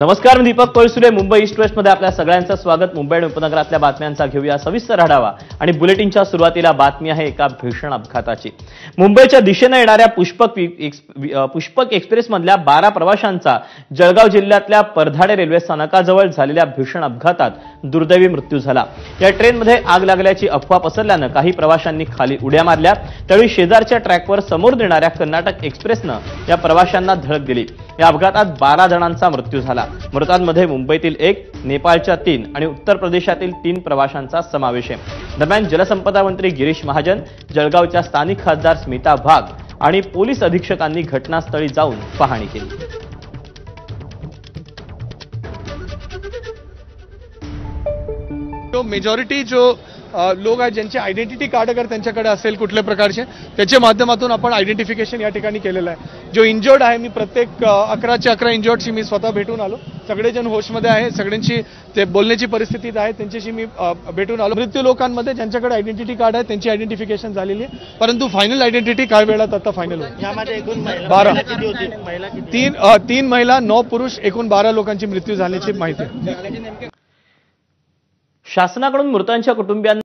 नमस्कार, मी Deepak कोळसुरे. Mumbai east west मध्ये आपल्या सगळ्यांचं स्वागत. मुंबई आणि उपनगरातल्या बातम्यांचा घेऊया सविस्तर आढावा आणि बुलेटिनच्या सुरुवातीला बातमी आहे एका भीषण अपघाताची. मुंबईच्या दिशेने येणाऱ्या पुष्पक एक्सप्रेस मधल्या 12 प्रवाशांचा जळगाव जिल्ह्यातल्या परधाडे रेल्वे स्थानकाजवळ झालेल्या भीषण अपघातात दुर्दैवी मृत्यू झाला. या ट्रेनमध्ये आग लागल्याची अफवा पसरल्यानं काही प्रवाशांनी खाली उड्या मारल्या. त्यावेळी शेजारच्या ट्रॅकवर समोर येणाऱ्या कर्नाटक एक्सप्रेसनं या प्रवाशांना धडक दिली. या अपघातात 12 जणांचा मृत्यू झाला. मृतांमध्ये मुंबईतील 1, नेपाळच्या 3 आणि उत्तर प्रदेशातील 3 प्रवाशांचा समावेश आहे. दरम्यान जलसंपदा मंत्री गिरीश महाजन, जळगावच्या स्थानिक खासदार स्मिता वाघ आणि पोलीस अधीक्षकांनी घटनास्थळी जाऊन पाहणी केली. मेजॉरिटी लोक आहेत ज्यांचे आयडेंटिटी कार्ड अगर त्यांच्याकडे असेल कुठल्या प्रकारचे, त्याच्या माध्यमातून आपण आयडेंटिफिकेशन या ठिकाणी केलेलं आहे. जो इंजर्ड आहे, मी प्रत्येक 11च्या 11 इंजर्डशी मी स्वतः भेटून आलो. सगळेजण होशमध्ये आहे, सगळ्यांची ते बोलण्याची परिस्थिती आहे, त्यांच्याशी मी भेटून आलो. मृत्यू लोकांमध्ये ज्यांच्याकडे आयडेंटिटी कार्ड आहे त्यांची आयडेंटिफिकेशन झालेली आहे, परंतु फायनल आयडेंटिटी काय वेळात आता फायनल होईल. 3 महिला 9 पुरुष एकूण 12 लोकांची मृत्यू झाल्याची माहिती आहे. शासनाकडून मृतांच्या कुटुंबियांना